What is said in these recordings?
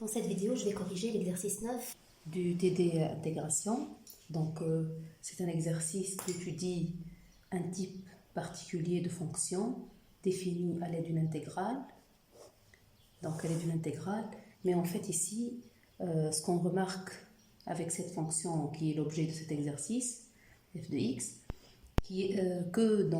Dans cette vidéo, je vais corriger l'exercice 9 du TD intégration. Donc, c'est un exercice qui étudie un type particulier de fonction défini à l'aide d'une intégrale. Donc, à l'aide d'une intégrale. Mais en fait, ici, ce qu'on remarque avec cette fonction qui est l'objet de cet exercice, f de x, qui est que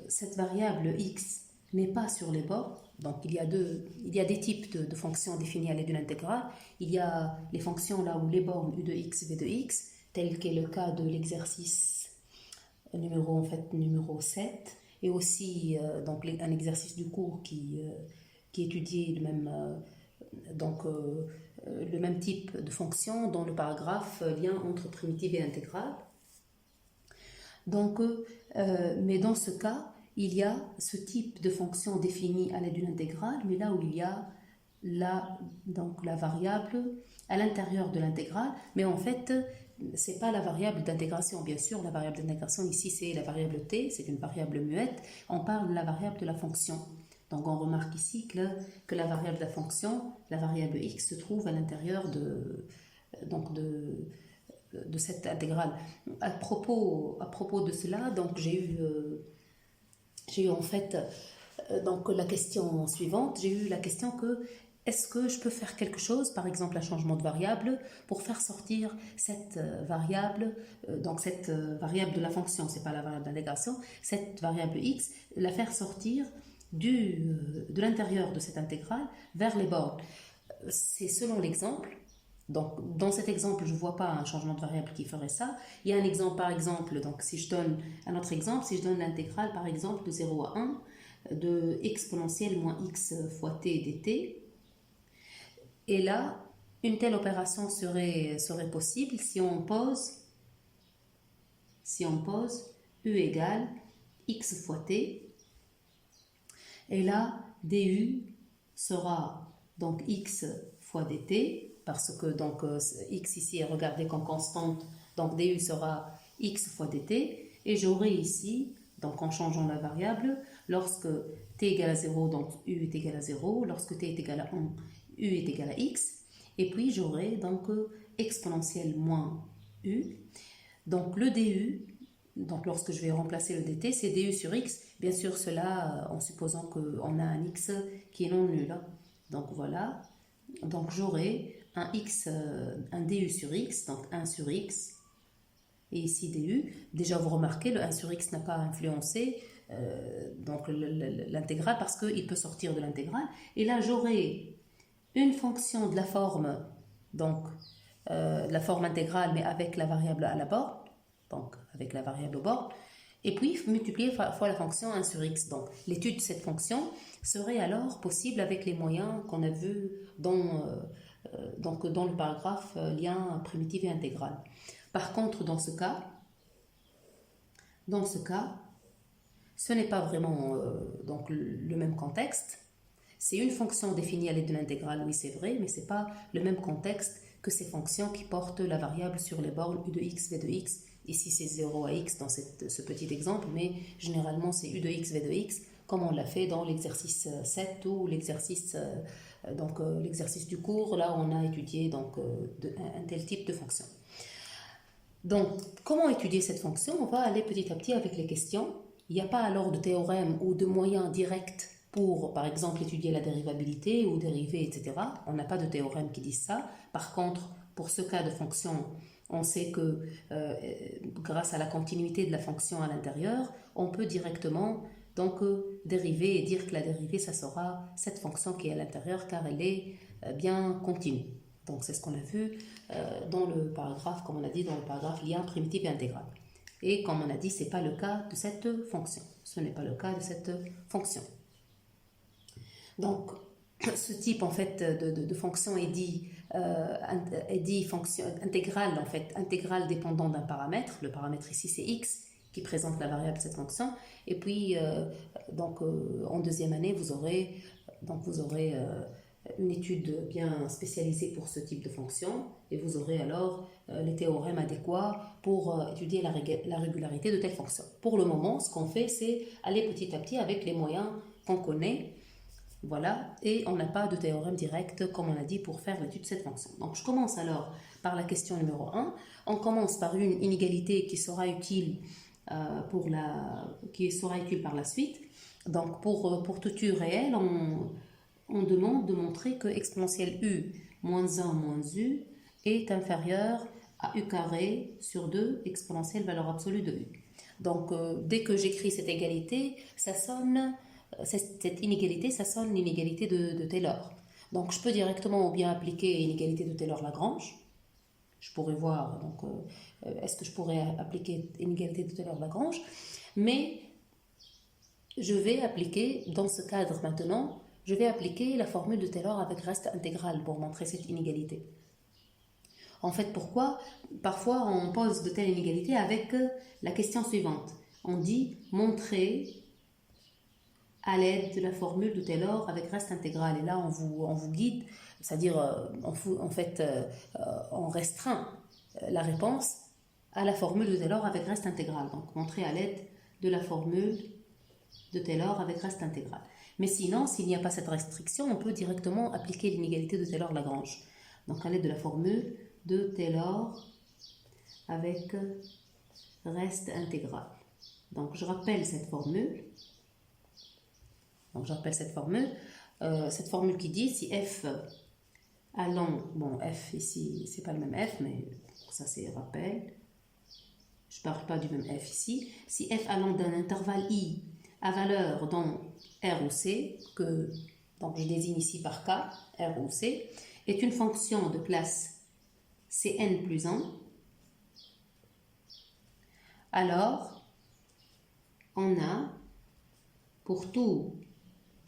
cette variable x n'est pas sur les bords. Donc il y a des types de fonctions définies à l'aide d'une intégrale. Il y a les fonctions là où les bornes u de x, v de x, tel qu'est le cas de l'exercice numéro 7, et aussi un exercice du cours qui étudie le même type de fonction dans le paragraphe lien entre primitive et intégrale. Donc, mais dans ce cas, il y a ce type de fonction définie à l'aide d'une intégrale, mais là où il y a la variable à l'intérieur de l'intégrale, mais en fait, ce n'est pas la variable d'intégration. Bien sûr, la variable d'intégration ici, c'est la variable t, c'est une variable muette. On parle de la variable de la fonction. Donc, on remarque ici que la variable de la fonction, la variable x, se trouve à l'intérieur de cette intégrale. À propos de cela, donc j'ai eu en fait la question suivante. J'ai eu la question que est-ce que je peux faire quelque chose, par exemple un changement de variable, pour faire sortir cette variable, cette variable de la fonction, c'est pas la variable d'intégration, cette variable x, la faire sortir de l'intérieur de cette intégrale vers les bornes. C'est selon l'exemple. Donc, dans cet exemple, je ne vois pas un changement de variable qui ferait ça. Il y a un exemple, par exemple, donc si je donne un autre exemple, si je donne l'intégrale, par exemple, de 0 à 1 de exponentielle moins x fois t dt, et là, une telle opération serait possible si on pose u égale x fois t, et là, du sera donc x fois dt, parce que x ici est regardé comme constante, donc du sera x fois dt, et j'aurai ici, donc en changeant la variable, lorsque t égale à 0, donc u est égal à 0, lorsque t est égal à 1, u est égal à x, et puis j'aurai donc exponentielle moins u, donc le du, donc lorsque je vais remplacer le dt, c'est du sur x, bien sûr cela en supposant qu'on a un x qui est non nul, donc voilà, donc j'aurai un du sur x, donc 1 sur x, et ici du. Déjà, vous remarquez, le 1 sur x n'a pas influencé l'intégrale parce qu'il peut sortir de l'intégrale. Et là, j'aurai une fonction de la forme, la forme intégrale, mais avec la variable à la borne, donc avec la variable au bord, et puis multiplier fois la fonction 1 sur x. Donc, l'étude de cette fonction serait alors possible avec les moyens qu'on a vus dans le paragraphe lien primitive et intégrale. Par contre, dans ce cas, ce n'est pas vraiment le même contexte. C'est une fonction définie à l'aide de l'intégrale, oui c'est vrai, mais ce n'est pas le même contexte que ces fonctions qui portent la variable sur les bornes u de x, v de x. Ici c'est 0 à x dans ce petit exemple, mais généralement c'est u de x, v de x, comme on l'a fait dans l'exercice 7 ou l'exercice du cours. Là on a étudié un tel type de fonction. Donc, comment étudier cette fonction? On va aller petit à petit avec les questions. Il n'y a pas alors de théorème ou de moyen direct pour, par exemple, étudier la dérivabilité ou dériver, etc. On n'a pas de théorème qui dise ça. Par contre, pour ce cas de fonction, on sait que grâce à la continuité de la fonction à l'intérieur, on peut directement dériver et dire que la dérivée, ça sera cette fonction qui est à l'intérieur car elle est bien continue. Donc, c'est ce qu'on a vu dans le paragraphe, comme on a dit, dans le paragraphe lien primitive et intégrale. Et comme on a dit, ce n'est pas le cas de cette fonction. Ce n'est pas le cas de cette fonction. Donc, ce type en fait de fonction est dit fonction intégrale, en fait, intégrale dépendant d'un paramètre. Le paramètre ici, c'est x qui présente la variable de cette fonction. Et puis, en deuxième année, vous aurez une étude bien spécialisée pour ce type de fonction, et vous aurez alors les théorèmes adéquats pour étudier la régularité de telle fonction. Pour le moment, ce qu'on fait, c'est aller petit à petit avec les moyens qu'on connaît Voilà, et on n'a pas de théorème direct, comme on a dit, pour faire l'étude de cette fonction. Donc, je commence alors par la question numéro 1. On commence par une inégalité qui sera utile, qui sera utile par la suite. Donc, pour toute u réelle, on demande de montrer que exponentielle u moins 1 moins u est inférieur à u carré sur 2 exponentielle valeur absolue de u. Donc, dès que j'écris cette égalité, cette inégalité, ça sonne l'inégalité de Taylor. Donc, je peux directement ou bien appliquer l'inégalité de Taylor-Lagrange. Je pourrais voir, donc, est-ce que je pourrais appliquer l'inégalité de Taylor-Lagrange? Mais je vais appliquer, dans ce cadre maintenant, je vais appliquer la formule de Taylor avec reste intégral pour montrer cette inégalité. En fait, pourquoi? Parfois, on pose de telles inégalités avec la question suivante. On dit montrer à l'aide de la formule de Taylor avec reste intégral. Et là, on vous guide, c'est-à-dire, on restreint la réponse à la formule de Taylor avec reste intégral. Donc, montrer à l'aide de la formule de Taylor avec reste intégral. Mais sinon, s'il n'y a pas cette restriction, on peut directement appliquer l'inégalité de Taylor-Lagrange. Donc, à l'aide de la formule de Taylor avec reste intégral. Donc, je rappelle cette formule. Donc, j'appelle cette formule qui dit si f allant, bon, f ici, c'est pas le même f, mais ça c'est rappel. Je parle pas du même f ici. Si f allant d'un intervalle i à valeur dans R ou C, donc je désigne ici par K, R ou C, est une fonction de classe Cn plus 1, alors on a pour tout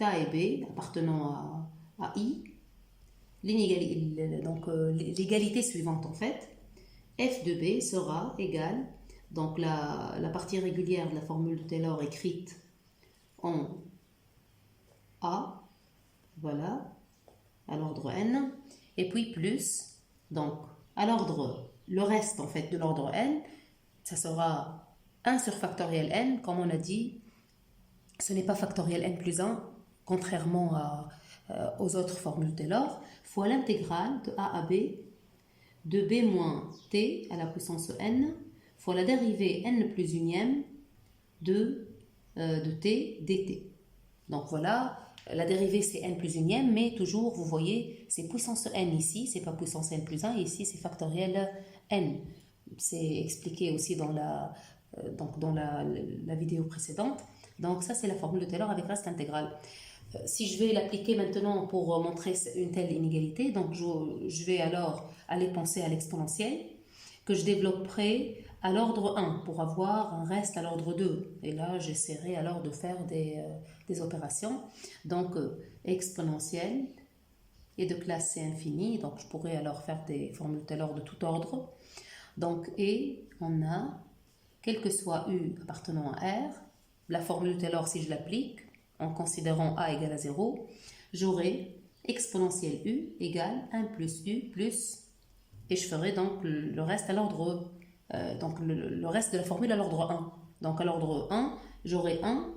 A et B appartenant à I l'égalité suivante en fait. F de B sera égale, donc la partie régulière de la formule de Taylor écrite en A, voilà, à l'ordre n, et puis plus, donc à l'ordre, le reste en fait de l'ordre n, ça sera 1 sur factoriel n, comme on a dit, ce n'est pas factoriel n plus 1, contrairement aux autres formules Taylor, fois l'intégrale de a à b, de b moins t à la puissance n, fois la dérivée n plus unième de t dt. Donc voilà, la dérivée c'est n plus unième, mais toujours, vous voyez, c'est puissance n ici, c'est pas puissance n plus 1, et ici c'est factoriel n. C'est expliqué aussi dans la vidéo précédente. Donc ça c'est la formule de Taylor avec reste intégral. Si je vais l'appliquer maintenant pour montrer une telle inégalité, donc je vais alors aller penser à l'exponentielle que je développerai à l'ordre 1 pour avoir un reste à l'ordre 2. Et là, j'essaierai alors de faire des opérations. Donc, exponentielle est de classe C infinie. Donc, je pourrais alors faire des formules Taylor de tout ordre. Donc, et on a, quel que soit U appartenant à R, la formule Taylor, si je l'applique, en considérant A égale à 0, j'aurai exponentielle U égale 1 plus U plus, et je ferai donc le reste à l'ordre, le reste de la formule à l'ordre 1. Donc à l'ordre 1, j'aurai 1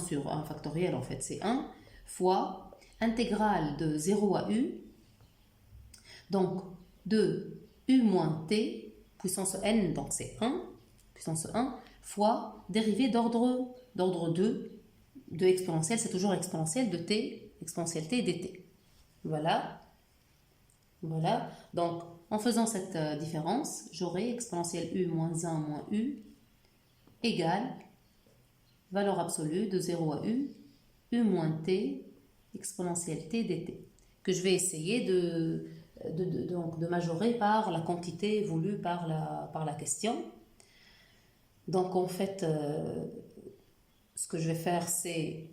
sur 1 factoriel, en fait c'est 1, fois intégrale de 0 à U, donc de U moins T, puissance N, donc c'est 1, puissance 1, fois dérivée d'ordre 2, de exponentielle, c'est toujours exponentielle de t, exponentielle t dt. Voilà. Voilà. Donc, en faisant cette différence, j'aurai exponentielle u moins 1 moins u égale valeur absolue de 0 à u moins t, exponentielle t dt, que je vais essayer de majorer par la quantité voulue par la question. Donc, en fait, ce que je vais faire, c'est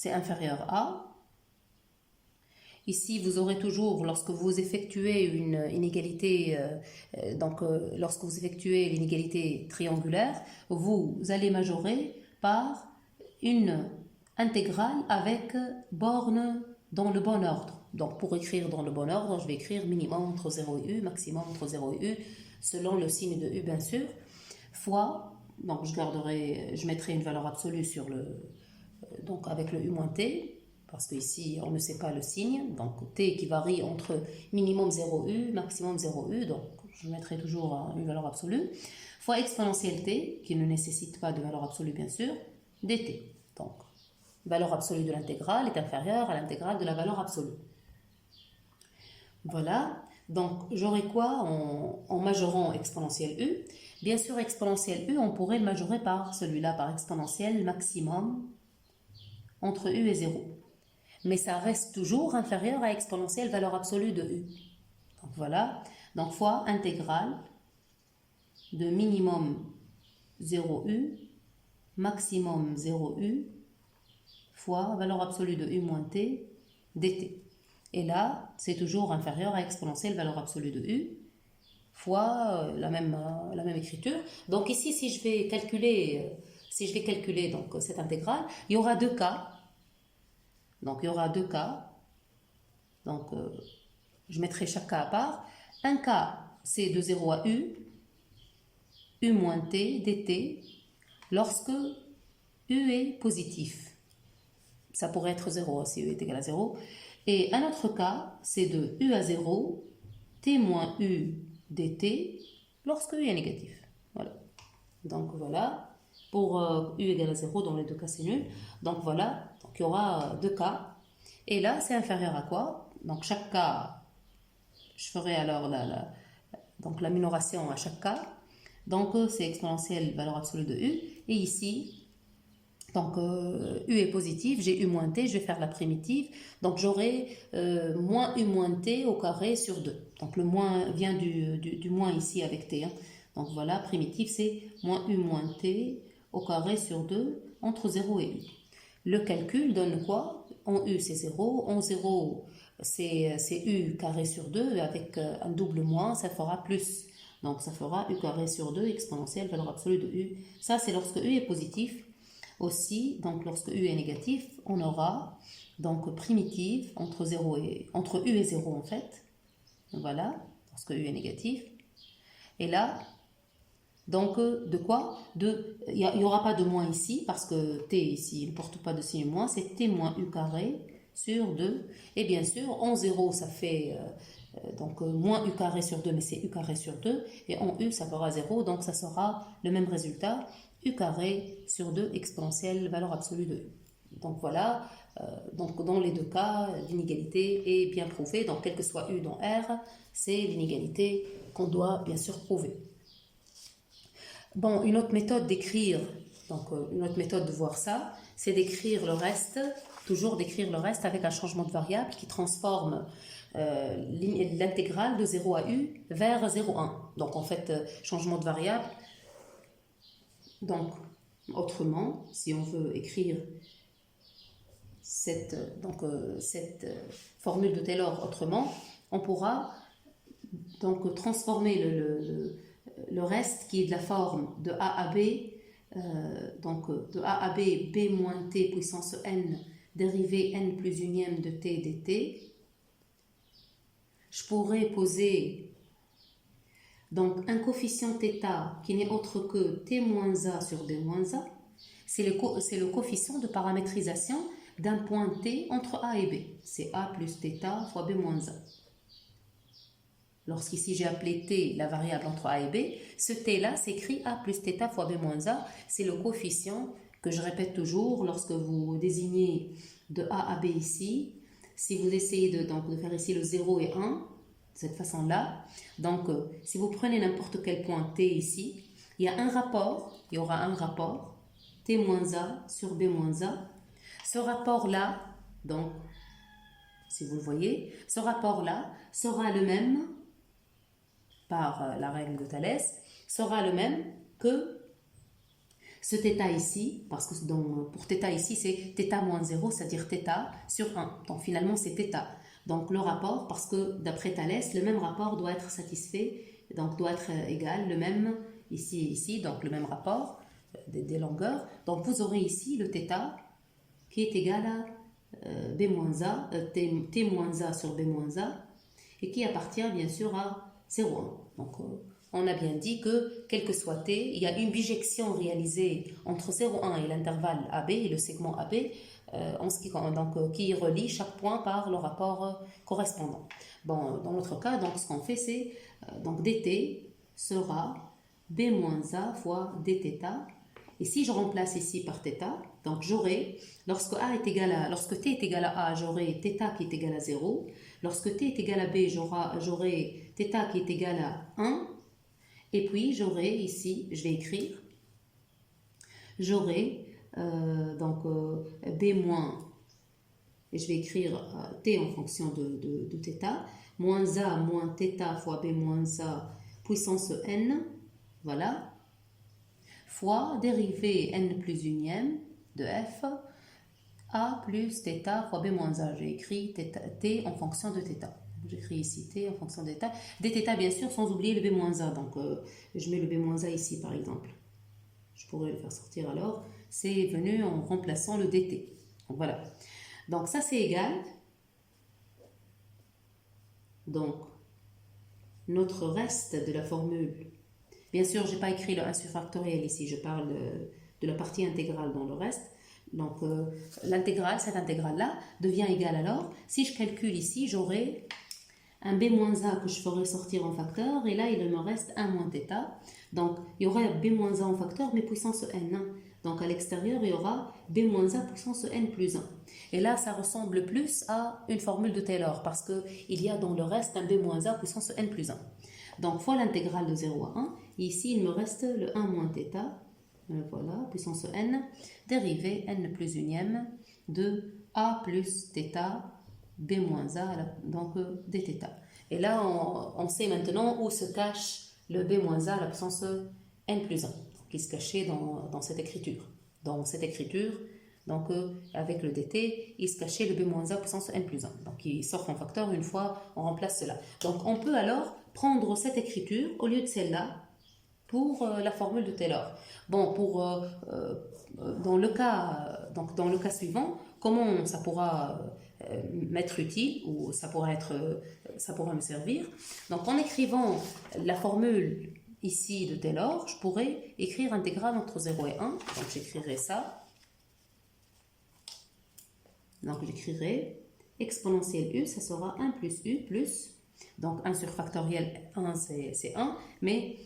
inférieur à. Ici, vous aurez toujours, lorsque vous effectuez une inégalité, lorsque vous effectuez l'inégalité triangulaire, vous allez majorer par une intégrale avec borne dans le bon ordre. Donc, pour écrire dans le bon ordre, je vais écrire minimum entre 0 et u, maximum entre 0 et u, selon le signe de u, bien sûr, fois. Donc je mettrai une valeur absolue sur donc avec le u moins t, parce qu'ici on ne sait pas le signe, donc t qui varie entre minimum 0u, maximum 0u, donc je mettrai toujours une valeur absolue, fois exponentielle t, qui ne nécessite pas de valeur absolue bien sûr, dt. Donc, valeur absolue de l'intégrale est inférieure à l'intégrale de la valeur absolue. Voilà, donc j'aurai quoi en majorant exponentielle u? Bien sûr, exponentielle u, on pourrait le majorer par celui-là, par exponentielle maximum entre u et 0. Mais ça reste toujours inférieur à exponentielle valeur absolue de u. Donc voilà, donc fois intégrale de minimum 0u, maximum 0u, fois valeur absolue de u moins t, dt. Et là, c'est toujours inférieur à exponentielle valeur absolue de u, fois la même écriture. Donc ici, si je vais calculer donc, cette intégrale, il y aura deux cas. Donc il y aura deux cas. Donc je mettrai chaque cas à part. Un cas, c'est de 0 à u moins t dt, lorsque u est positif. Ça pourrait être 0 si u est égal à 0. Et un autre cas, c'est de u à 0, t moins u dt, lorsque u est négatif. Voilà. Donc voilà, pour u égale à 0, dans les deux cas c'est nul. Donc voilà, donc il y aura deux cas. Et là, c'est inférieur à quoi? Donc chaque cas, je ferai alors donc la minoration à chaque cas. Donc c'est exponentielle valeur absolue de u. Et ici, donc u est positif, j'ai u moins t, je vais faire la primitive. Donc j'aurai moins u moins t au carré sur 2. Donc le moins vient du moins ici avec t. Hein. Donc voilà, primitive c'est moins u moins t au carré sur 2 entre 0 et u. Le calcul donne quoi? En u c'est 0, en 0 c'est u carré sur 2, avec un double moins, ça fera plus. Donc ça fera u carré sur 2 exponentielle valeur absolue de u. Ça c'est lorsque u est positif. Aussi, donc lorsque u est négatif, on aura donc primitive entre u et 0 en fait. Voilà, lorsque u est négatif. Et là, donc de quoi? Il n'y aura pas de moins ici, parce que t ici ne porte pas de signe moins, c'est t moins u carré sur 2. Et bien sûr, en 0, ça fait donc moins u carré sur 2, mais c'est u carré sur 2. Et en u, ça fera 0, donc ça sera le même résultat. U carré sur 2 exponentielle valeur absolue de u. Donc voilà, donc dans les deux cas, l'inégalité est bien prouvée. Donc quel que soit u dans R, c'est l'inégalité qu'on doit bien sûr prouver. Bon, une autre méthode d'écrire, donc une autre méthode de voir ça, c'est d'écrire le reste, toujours d'écrire le reste avec un changement de variable qui transforme l'intégrale de 0 à u vers 0,1. Donc en fait, changement de variable. Donc, autrement, si on veut écrire cette formule de Taylor autrement, on pourra donc transformer le reste qui est de la forme de a à b, donc de a à b, b moins t puissance n, dérivée n plus unième de t dt. Je pourrais poser donc un coefficient θ qui n'est autre que t moins a sur b moins a, c'est le coefficient de paramétrisation d'un point t entre a et b. C'est a plus θ fois b moins a. Lorsqu'ici j'ai appelé t la variable entre a et b, ce t là s'écrit a plus θ fois b moins a. C'est le coefficient que je répète toujours lorsque vous désignez de a à b ici. Si vous essayez de faire ici le 0 et 1, de cette façon-là. Donc, si vous prenez n'importe quel point t ici, il y aura un rapport, t moins a sur b moins a. Ce rapport-là, donc, si vous le voyez, ce rapport-là sera le même, par la règle de Thalès, sera le même que ce θ ici, parce que pour θ ici, c'est θ moins 0, c'est-à-dire θ sur 1. Donc, finalement, c'est θ. Donc le rapport, parce que d'après Thalès, le même rapport doit être satisfait, donc doit être égal, le même ici et ici, donc le même rapport des longueurs. Donc vous aurez ici le θ qui est égal à b moins a, t moins a sur b moins a, et qui appartient bien sûr à 0,1. Donc on a bien dit que quel que soit t, il y a une bijection réalisée entre 0,1 et l'intervalle AB et le segment AB qui relie chaque point par le rapport correspondant. Bon, dans notre cas, donc, ce qu'on fait, c'est donc dt sera b moins a fois dθ. Et si je remplace ici par θ, donc j'aurai, lorsque t est égal à a, j'aurai θ qui est égal à 0. Lorsque t est égal à b, j'aurai θ qui est égal à 1. Et puis j'aurai ici, je vais écrire, j'aurai b moins, et je vais écrire t en fonction de θ, moins a moins θ fois b moins a puissance n, voilà, fois dérivée n plus unième de f, a plus θ fois b moins a. J'ai écrit t en fonction de θ. J'écris ici t en fonction de θ. Dθ bien sûr sans oublier le b moins a. Donc je mets le b moins a ici par exemple. Je pourrais le faire sortir alors. C'est venu en remplaçant le dt. Donc, voilà. Donc ça c'est égal. Donc notre reste de la formule. Bien sûr, je n'ai pas écrit le 1 sur factoriel ici, je parle de la partie intégrale dans le reste. Donc, l'intégrale, cette intégrale-là, devient égale alors, si je calcule ici, j'aurai un b moins a que je ferai sortir en facteur, et là, il me reste 1 moins θ. Donc, il y aura b moins a en facteur, mais puissance n. Donc, à l'extérieur, il y aura b moins a puissance n plus 1. Et là, ça ressemble plus à une formule de Taylor, parce qu'il y a dans le reste un b moins a puissance n plus 1. Donc, fois l'intégrale de 0 à 1, et ici, il me reste le 1 moins θ, voilà, puissance n, dérivée n plus unième de a plus θ, b moins a, donc dθ. Et là, on sait maintenant où se cache le b moins a à la puissance n plus 1, qui se cachait dans cette écriture. Dans cette écriture, donc avec le dt, il se cachait le b moins a puissance n plus 1. Donc, il sort en facteur une fois on remplace cela. Donc, on peut alors prendre cette écriture au lieu de celle-là pour la formule de Taylor. Bon, dans le cas suivant, comment ça pourra m'être utile ou ça pourra me servir? Donc, en écrivant la formule ici de Taylor, je pourrais écrire intégrale entre 0 et 1. Donc, j'écrirai ça. Donc, j'écrirai exponentielle u, ça sera 1 plus u plus, donc 1 sur factoriel 1, c'est 1, mais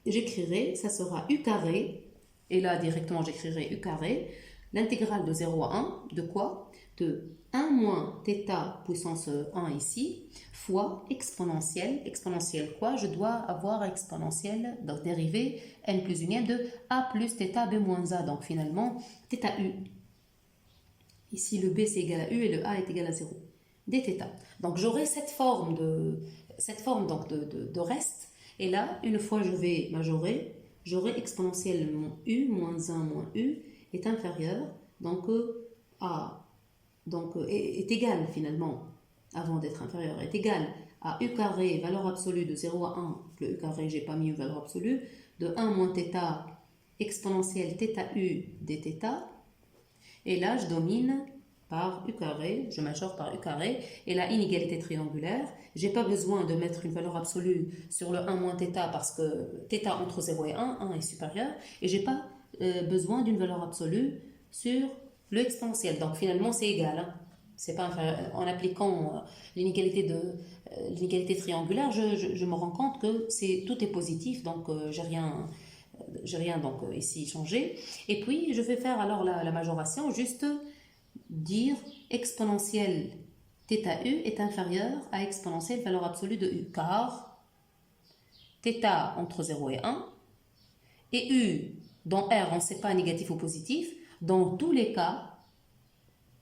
j'écrirai, ça sera u carré, et là directement j'écrirai u carré, l'intégrale de 0 à 1, de quoi? De 1 moins θ puissance 1 ici, fois exponentielle. Exponentielle quoi? Je dois avoir exponentielle, donc dérivée n plus unième de a plus θ b moins a, donc finalement θu. Ici le b c'est égal à u et le a est égal à 0. dθ. Donc j'aurai cette forme donc de reste. Et là, une fois je vais majorer, j'aurai exponentielle u moins 1 moins u est inférieur donc est égal finalement, avant d'être inférieur, est égal à u carré, valeur absolue de 0 à 1, le u carré, j'ai pas mis une valeur absolue, de 1 moins θ exponentielle θu dθ. Et là, je domine par u carré, je majore par u carré, et la inégalité triangulaire, j'ai pas besoin de mettre une valeur absolue sur le 1 moins θ parce que θ entre 0 et 1 est supérieur, et j'ai pas besoin d'une valeur absolue sur le exponentiel. Donc finalement c'est égal, hein. C'est pas en appliquant l'inégalité triangulaire, je me rends compte que tout est positif, donc j'ai rien donc ici changé. Et puis je vais faire alors la majoration, juste dire exponentielle θu est inférieur à exponentielle valeur absolue de u, car θ entre 0 et 1 et u dans R on ne sait pas négatif ou positif, dans tous les cas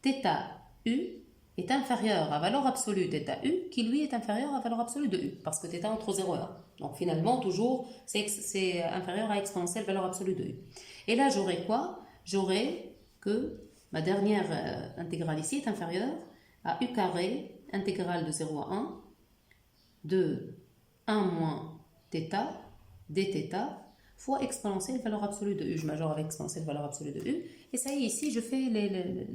θu est inférieur à valeur absolue θu qui lui est inférieur à valeur absolue de u, parce que θ entre 0 et 1. Donc finalement toujours c'est inférieur à exponentielle valeur absolue de u. Et là j'aurai quoi? J'aurai que ma dernière intégrale ici est inférieure à u carré, intégrale de 0 à 1, de 1 moins θ dθ fois exponentielle valeur absolue de u. Je majore avec exponentielle valeur absolue de u. Et ça y est, ici, je fais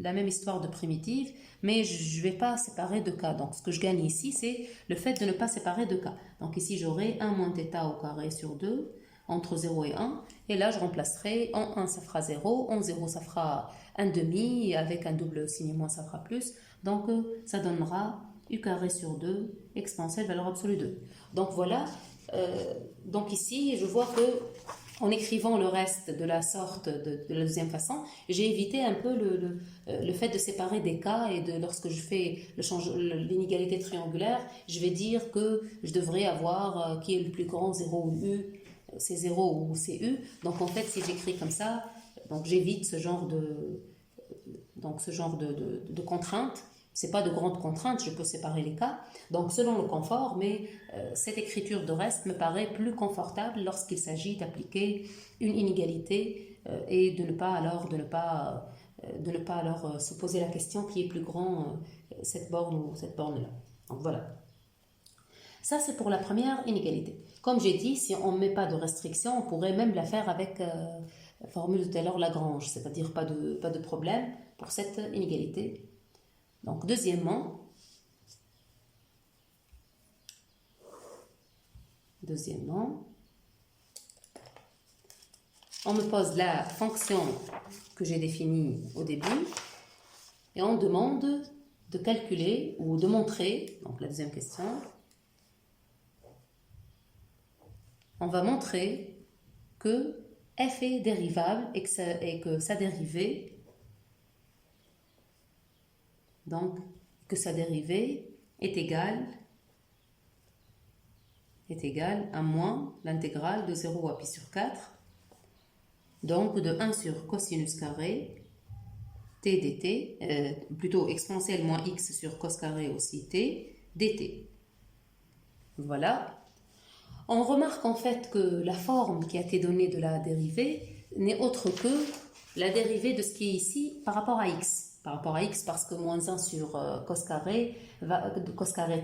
la même histoire de primitive, mais je ne vais pas séparer deux cas. Donc, ce que je gagne ici, c'est le fait de ne pas séparer deux cas. Donc, ici, j'aurai 1 moins θ au carré sur 2. entre 0 et 1. Et là, je remplacerai en 1, ça fera 0, en 0, ça fera 1 demi, et avec un double signe moins, ça fera plus. Donc, ça donnera u carré sur 2 exponentielle valeur absolue 2. Donc, voilà. Donc, ici, je vois que en écrivant le reste de la sorte de la deuxième façon, j'ai évité un peu le fait de séparer des cas et de lorsque je fais l'inégalité triangulaire, je vais dire que je devrais avoir qui est le plus grand, 0 ou u, c'est 0 ou c'est u. Donc en fait, si j'écris comme ça, donc j'évite ce genre de contraintes. C'est pas de grandes contraintes, je peux séparer les cas. Donc selon le confort, mais cette écriture de reste me paraît plus confortable lorsqu'il s'agit d'appliquer une inégalité et de ne pas alors se poser la question qui est plus grand cette borne ou cette borne-là. Donc voilà. Ça c'est pour la première inégalité. Comme j'ai dit, si on ne met pas de restriction, on pourrait même la faire avec la formule de Taylor-Lagrange, c'est-à-dire pas de problème pour cette inégalité. Donc, deuxièmement, on me pose la fonction que j'ai définie au début et on demande de calculer ou de montrer, donc la deuxième question, on va montrer que f est dérivable et que sa dérivée, donc que sa dérivée est égale à moins l'intégrale de 0 à pi sur 4, donc de 1 sur cosinus carré t dt, plutôt exponentielle moins x sur cos carré aussi t dt. Voilà. On remarque en fait que la forme qui a été donnée de la dérivée n'est autre que la dérivée de ce qui est ici par rapport à x. Par rapport à x, parce que moins 1 sur cos carré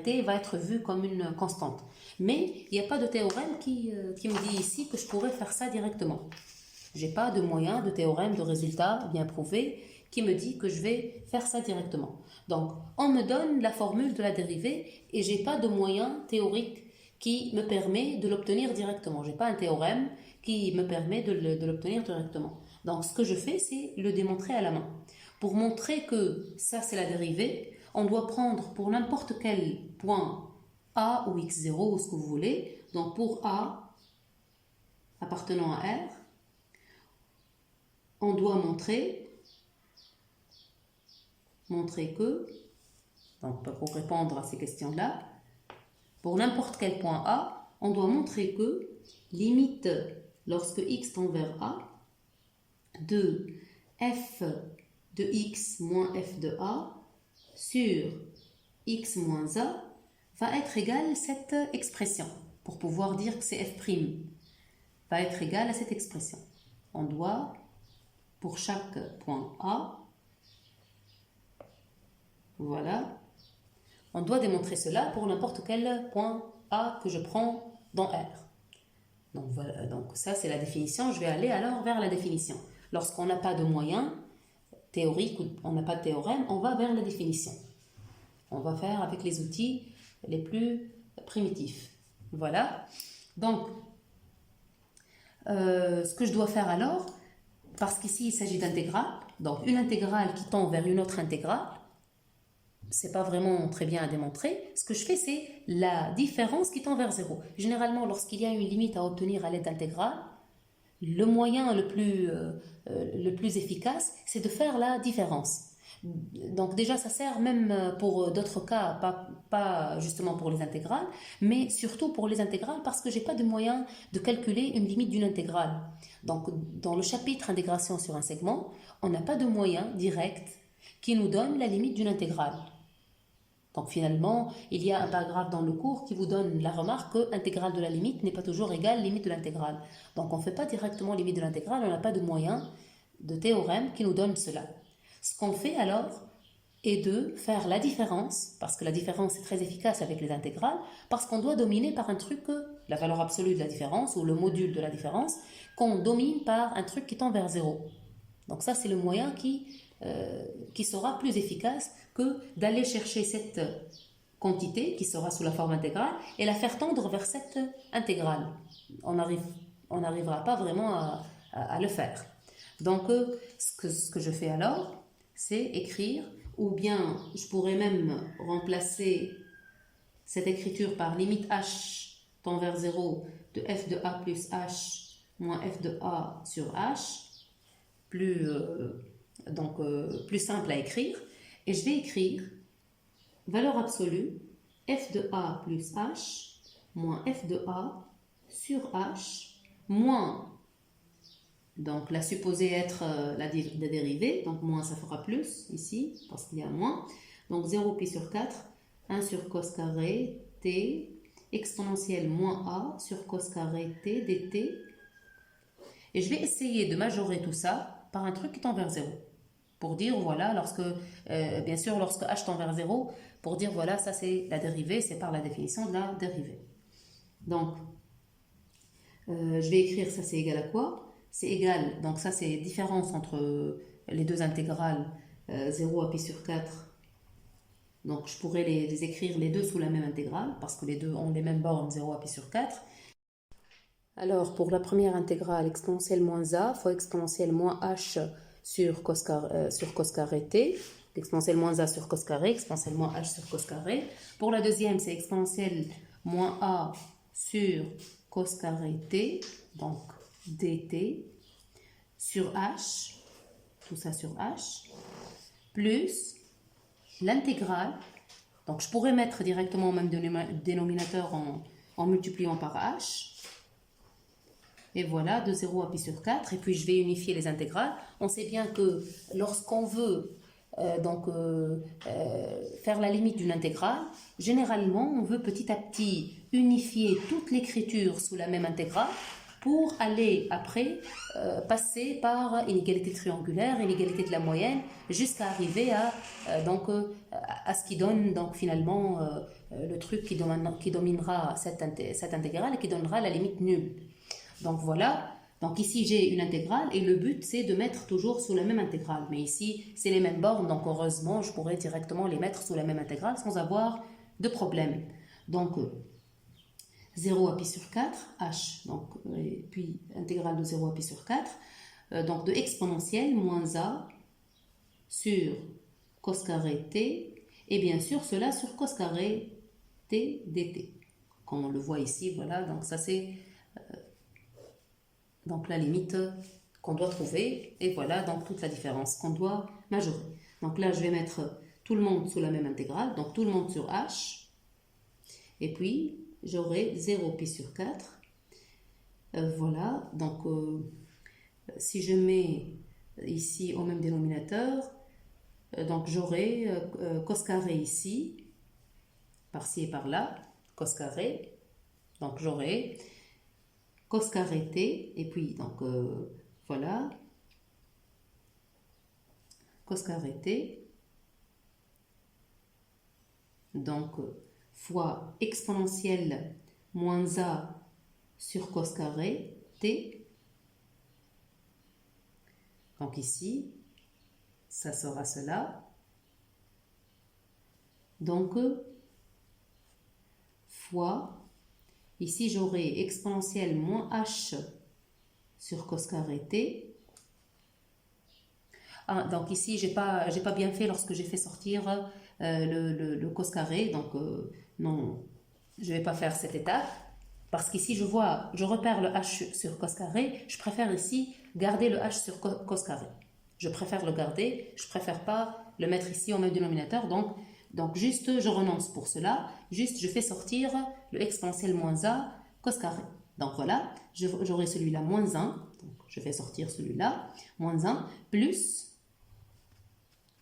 t va être vu comme une constante. Mais il n'y a pas de théorème qui me dit ici que je pourrais faire ça directement. Je n'ai pas de moyen, de théorème, de résultat bien prouvé qui me dit que je vais faire ça directement. Donc, on me donne la formule de la dérivée et je n'ai pas de moyen théorique qui me permet de l'obtenir directement. Je n'ai pas un théorème qui me permet de l'obtenir directement. Donc, ce que je fais, c'est le démontrer à la main. Pour montrer que ça, c'est la dérivée, on doit prendre pour n'importe quel point A ou x0 ou ce que vous voulez. Donc, pour A appartenant à R, on doit montrer que, donc pour répondre à ces questions-là, pour n'importe quel point A, on doit montrer que limite lorsque x tend vers A de f de x moins f de a sur x moins a va être égal à cette expression. Pour pouvoir dire que c'est f' va être égal à cette expression. On doit, pour chaque point A, voilà, on doit démontrer cela pour n'importe quel point A que je prends dans R. Donc voilà, donc ça c'est la définition. Je vais aller alors vers la définition. Lorsqu'on n'a pas de moyens théoriques, on n'a pas de théorème, on va vers la définition. On va faire avec les outils les plus primitifs. Voilà. Donc, ce que je dois faire alors, parce qu'ici il s'agit d'intégrale, donc une intégrale qui tend vers une autre intégrale, c'est pas vraiment très bien à démontrer. Ce que je fais, c'est la différence qui tend vers 0. Généralement, lorsqu'il y a une limite à obtenir à l'aide d'intégrale, le moyen le plus efficace, c'est de faire la différence. Donc déjà, ça sert même pour d'autres cas, pas justement pour les intégrales, mais surtout pour les intégrales parce que je n'ai pas de moyen de calculer une limite d'une intégrale. Donc dans le chapitre intégration sur un segment, on n'a pas de moyen direct qui nous donne la limite d'une intégrale. Donc finalement, il y a un paragraphe dans le cours qui vous donne la remarque que intégrale de la limite n'est pas toujours égale limite de l'intégrale. Donc on ne fait pas directement limite de l'intégrale, on n'a pas de moyen de théorème qui nous donne cela. Ce qu'on fait alors est de faire la différence, parce que la différence est très efficace avec les intégrales, parce qu'on doit dominer par un truc, la valeur absolue de la différence ou le module de la différence, qu'on domine par un truc qui tend vers 0. Donc ça c'est le moyen qui sera plus efficace que d'aller chercher cette quantité qui sera sous la forme intégrale et la faire tendre vers cette intégrale. On arrive on n'arrivera pas vraiment à le faire. Donc, ce que je fais alors, c'est écrire, ou bien je pourrais même remplacer cette écriture par limite h tend vers 0 de f de a plus h moins f de a sur h, plus simple à écrire. Et je vais écrire valeur absolue f de a plus h moins f de a sur h moins, donc la supposée être la dérivée, donc moins ça fera plus ici, parce qu'il y a moins. Donc 0 pi sur 4, 1 sur cos carré t exponentielle moins a sur cos carré t dt. Et je vais essayer de majorer tout ça par un truc qui tend vers 0. Pour dire, voilà, bien sûr, lorsque h tend vers 0, pour dire, voilà, ça c'est la dérivée, c'est par la définition de la dérivée. Donc, je vais écrire ça, c'est égal à quoi? C'est égal, donc ça c'est différence entre les deux intégrales, 0 à pi sur 4. Donc, je pourrais les écrire les deux sous la même intégrale, parce que les deux ont les mêmes bornes, 0 à pi sur 4. Alors, pour la première intégrale, exponentielle moins a fois exponentielle moins h sur cos carré t, exponentielle moins a sur cos carré, exponentielle moins h sur cos carré. Pour la deuxième, c'est exponentielle moins a sur cos carré t, donc dt, sur h, tout ça sur h, plus l'intégrale. Donc, je pourrais mettre directement au même dénominateur en multipliant par h. Et voilà, de 0 à pi sur 4. Et puis, je vais unifier les intégrales. On sait bien que lorsqu'on veut faire la limite d'une intégrale, généralement, on veut petit à petit unifier toute l'écriture sous la même intégrale pour aller après passer par inégalité triangulaire, inégalité de la moyenne, jusqu'à arriver à ce qui donne donc finalement le truc qui dominera cette intégrale et qui donnera la limite nulle. Donc voilà, donc ici j'ai une intégrale et le but c'est de mettre toujours sous la même intégrale. Mais ici c'est les mêmes bornes, donc heureusement je pourrais directement les mettre sous la même intégrale sans avoir de problème. Donc 0 à pi sur 4, h, donc, et puis intégrale de 0 à pi sur 4, donc de exponentielle moins a sur cos carré t, et bien sûr cela sur cos carré t dt. Comme on le voit ici, voilà, donc ça c'est donc la limite qu'on doit trouver, et voilà donc toute la différence qu'on doit majorer. Donc là je vais mettre tout le monde sous la même intégrale, donc tout le monde sur h, et puis j'aurai 0 pi sur 4. Voilà, donc si je mets ici au même dénominateur, donc j'aurai cos carré ici, par-ci et par-là, cos carré, donc j'aurai cos carré t, et puis donc voilà, cos carré t, donc fois exponentielle moins a sur cos carré t. Donc ici, ça sera cela. Donc, fois, ici j'aurai exponentielle moins h sur cos carré t. Ah, donc ici, j'ai pas bien fait lorsque j'ai fait sortir le cos carré. Donc, non, je ne vais pas faire cette étape. Parce qu'ici, je repère le h sur cos carré. Je préfère ici garder le h sur cos carré. Je préfère le garder. Je ne préfère pas le mettre ici au même dénominateur. Donc juste, je renonce pour cela. Juste, je fais sortir le exponentiel moins a cos carré. Donc voilà, j'aurai celui-là moins 1. Donc je fais sortir celui-là, moins 1, plus,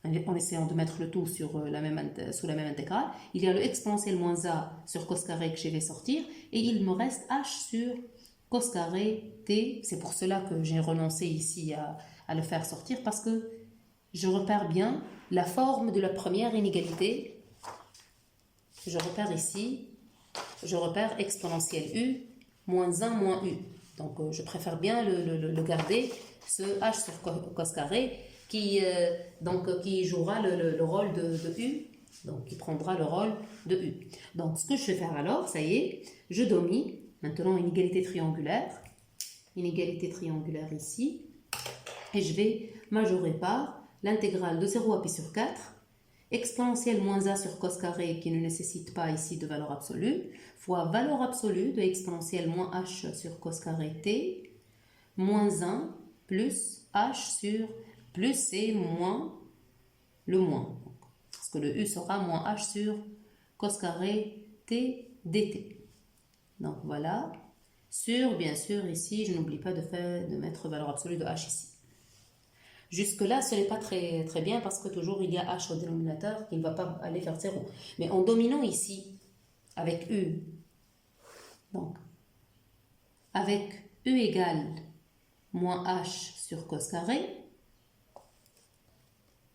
en essayant de mettre le tout sous la même intégrale, il y a le exponentiel moins a sur cos carré que je vais sortir, et il me reste h sur cos carré t. C'est pour cela que j'ai renoncé ici à le faire sortir, parce que je repère bien la forme de la première inégalité. Je repère ici, je repère exponentielle u, moins 1 moins u. Donc je préfère bien le garder, ce h sur cos carré, qui jouera le rôle de u, donc qui prendra le rôle de u. Donc ce que je vais faire alors, ça y est, je domine maintenant une égalité triangulaire. inégalité triangulaire ici. Et je vais majorer par l'intégrale de 0 à pi sur 4, exponentielle moins a sur cos carré qui ne nécessite pas ici de valeur absolue, fois valeur absolue de exponentielle moins h sur cos carré t, moins 1 plus h sur plus et moins le moins. Parce que le u sera moins h sur cos carré t dt. Donc voilà. Sur, bien sûr, ici, je n'oublie pas de mettre valeur absolue de h ici. Jusque-là, ce n'est pas très bien parce que toujours il y a h au dénominateur qui ne va pas aller vers 0. Mais en dominant ici, avec u, donc, avec u égale moins h sur cos carré,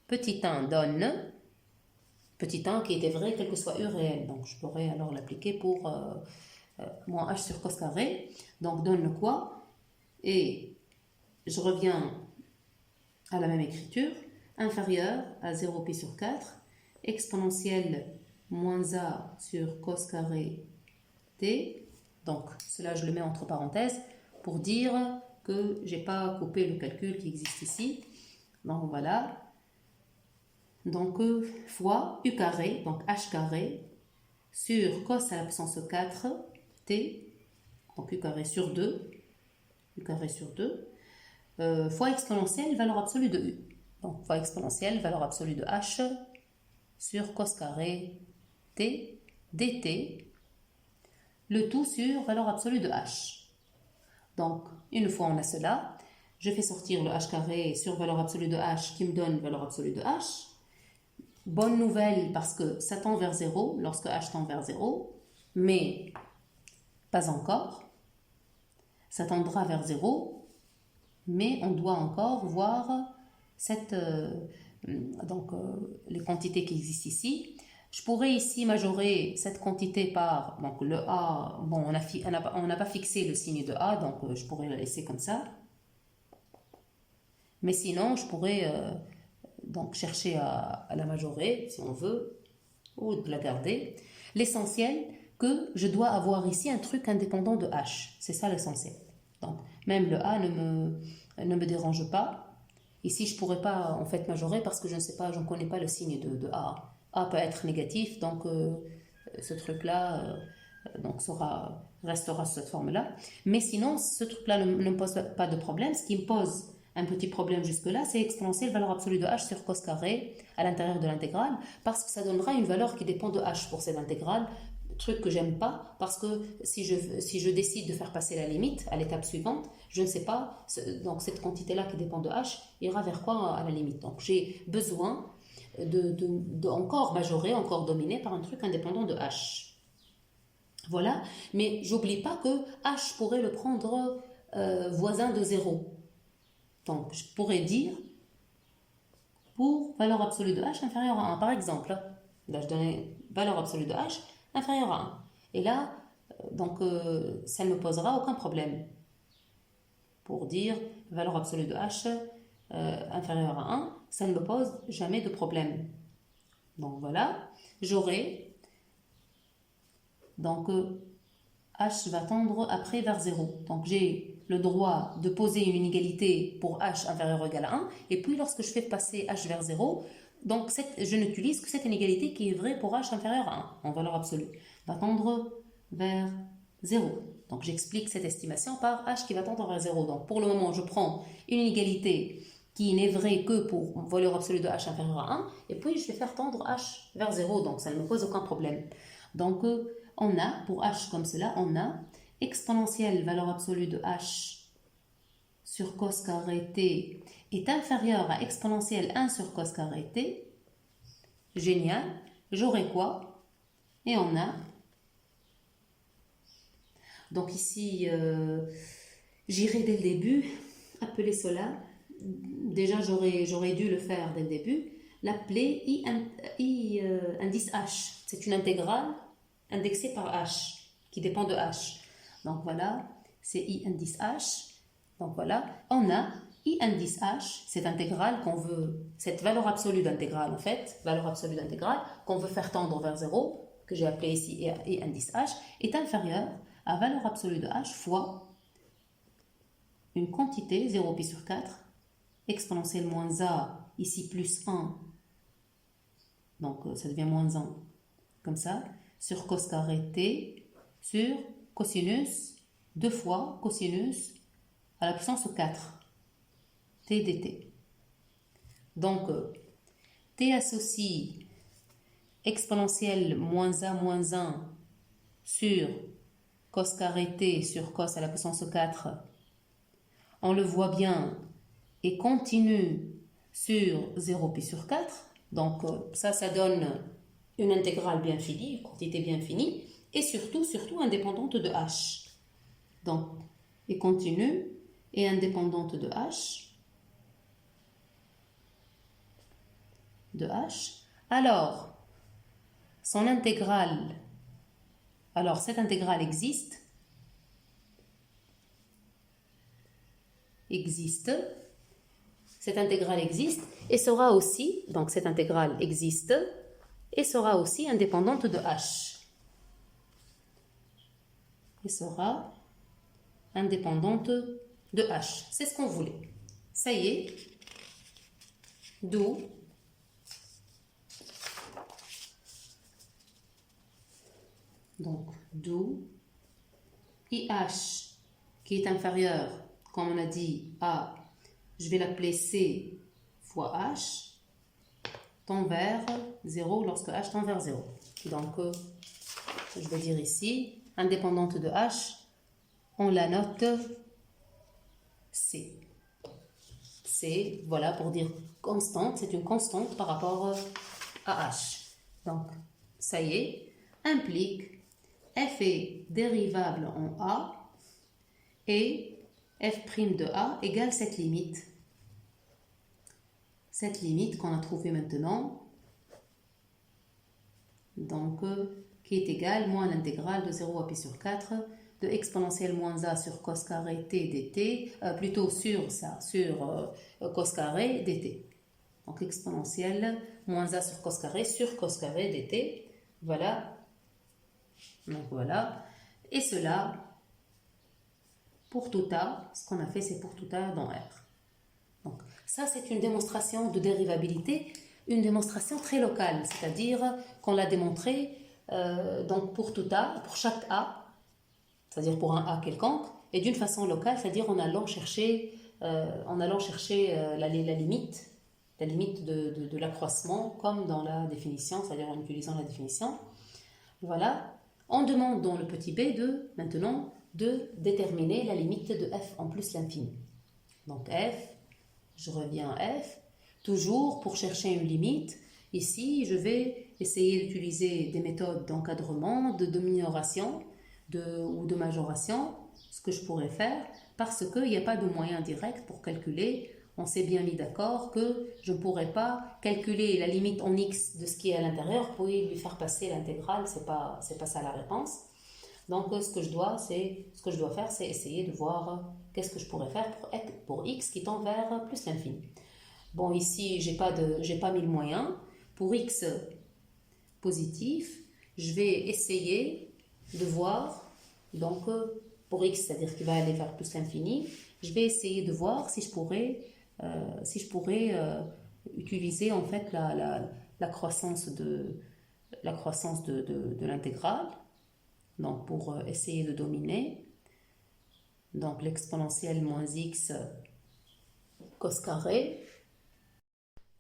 petit 1 donne petit 1 qui était vrai quel que soit u réel. Donc, je pourrais alors l'appliquer pour moins h sur cos carré. Donc, donne quoi? Et je reviens à la même écriture, inférieur à 0 pi sur 4, exponentielle moins a sur cos carré t. Donc, cela, je le mets entre parenthèses pour dire que je n'ai pas coupé le calcul qui existe ici. Donc, voilà. Donc, fois u carré, donc h carré, sur cos à la puissance 4 t, donc u carré sur 2, fois exponentielle, valeur absolue de u. Donc, fois exponentielle, valeur absolue de h sur cos carré t dt, le tout sur valeur absolue de h. Donc, une fois on a cela, je fais sortir le h carré sur valeur absolue de h qui me donne valeur absolue de h. Bonne nouvelle parce que ça tend vers 0 lorsque h tend vers 0, mais pas encore. Ça tendra vers 0, mais on doit encore voir les quantités qui existent ici. Je pourrais ici majorer cette quantité par donc le a. Bon, on n'a pas fixé le signe de a, donc je pourrais le laisser comme ça. Mais sinon, je pourrais donc chercher à la majorer si on veut, ou de la garder. L'essentiel que je dois avoir ici un truc indépendant de h. C'est ça l'essentiel. Donc, même le a ne me dérange pas. Ici, je ne pourrais pas en fait majorer parce que je ne sais pas, je ne connais pas le signe de a. A peut être négatif, donc ce truc-là restera sous cette forme-là. Mais sinon, ce truc-là ne me pose pas de problème. Ce qui me pose un petit problème jusque-là, c'est exponentielle valeur absolue de h sur cos carré à l'intérieur de l'intégrale, parce que ça donnera une valeur qui dépend de h pour cette intégrale. Truc que j'aime pas, parce que si je décide de faire passer la limite à l'étape suivante, je ne sais pas, donc cette quantité-là qui dépend de h ira vers quoi à la limite. Donc j'ai besoin de encore majorer, encore dominer par un truc indépendant de h. Voilà, mais j'oublie pas que h pourrait le prendre voisin de 0. Donc je pourrais dire pour valeur absolue de h inférieure à 1, par exemple. Là je donnais valeur absolue de h inférieur à 1. Et là, ça ne me posera aucun problème. Pour dire valeur absolue de h inférieure à 1, ça ne me pose jamais de problème. Donc voilà, j'aurai, donc h va tendre après vers 0. Donc j'ai le droit de poser une inégalité pour h inférieur ou égal à 1, et puis lorsque je fais passer h vers 0, donc je n'utilise que cette inégalité qui est vraie pour h inférieur à 1 en valeur absolue, va tendre vers 0. Donc j'explique cette estimation par h qui va tendre vers 0. Donc pour le moment, je prends une inégalité qui n'est vraie que pour valeur absolue de h inférieur à 1, et puis je vais faire tendre h vers 0, donc ça ne me pose aucun problème. Donc on a, pour h comme cela, on a exponentielle valeur absolue de h sur cos carré t est inférieur à exponentielle 1 sur cos carré t. Génial. J'aurai quoi? Et on a... Donc ici, j'irai dès le début, appeler cela. Déjà, j'aurais dû le faire dès le début. L'appeler I indice h. C'est une intégrale indexée par h, qui dépend de h. Donc voilà, c'est I indice h. Donc voilà, on a I indice h, cette intégrale qu'on veut, cette valeur absolue d'intégrale en fait, valeur absolue d'intégrale qu'on veut faire tendre vers 0, que j'ai appelé ici I indice h, est inférieure à valeur absolue de h fois une quantité, 0 pi sur 4, exponentielle moins a, ici plus 1, donc ça devient moins 1, comme ça, sur cos carré t, sur cosinus, 2 fois cosinus à la puissance 4, t dt. Donc, t associe exponentielle moins a 1 sur cos carré t sur cos à la puissance 4, on le voit bien, et continue sur 0 pi sur 4. Donc ça donne une intégrale bien finie, une quantité bien finie, et surtout indépendante de h. Donc, et continue et indépendante de h. Alors, son intégrale, alors cette intégrale existe, cette intégrale existe et sera aussi, donc cette intégrale existe et sera aussi indépendante de h. Et sera indépendante de h. C'est ce qu'on voulait. Ça y est. D'où IH qui est inférieur, comme on a dit, à, je vais l'appeler C fois H, tend vers 0 lorsque H tend vers 0. Donc, je vais dire ici, indépendante de H, on la note C. C, voilà, pour dire constante, c'est une constante par rapport à H. Donc, ça y est, implique f est dérivable en A et f' de A égale cette limite. Cette limite qu'on a trouvée maintenant, donc qui est égale moins l'intégrale de 0 à pi sur 4 de exponentielle moins a sur cos carré t dt, plutôt sur cos carré dt. Donc exponentielle moins a sur cos carré dt. Voilà. Donc voilà. Et cela, pour tout A, ce qu'on a fait, c'est pour tout A dans R. Donc ça, c'est une démonstration de dérivabilité, une démonstration très locale, c'est-à-dire qu'on l'a démontré donc pour tout A, pour chaque A, c'est-à-dire pour un A quelconque, et d'une façon locale, c'est-à-dire en allant chercher, la limite de l'accroissement, comme dans la définition, c'est-à-dire en utilisant la définition. Voilà. On demande dans le petit b maintenant de déterminer la limite de f en plus l'infini. Donc f, je reviens à f, toujours pour chercher une limite. Ici, je vais essayer d'utiliser des méthodes d'encadrement, de minoration ou de majoration, ce que je pourrais faire, parce qu'il n'y a pas de moyen direct pour calculer. On s'est bien mis d'accord que je ne pourrais pas calculer la limite en x de ce qui est à l'intérieur pour lui faire passer l'intégrale, c'est pas ça la réponse. Donc ce que je dois faire, c'est essayer de voir qu'est-ce que je pourrais faire pour x qui tend vers plus l'infini. Bon, ici, j'ai pas mis le moyen. Pour x positif, je vais essayer de voir, donc pour x, c'est-à-dire qu'il va aller vers plus l'infini, je vais essayer de voir si je pourrais utiliser en fait la croissance de l'intégrale, donc pour essayer de dominer, donc l'exponentielle moins x cos carré.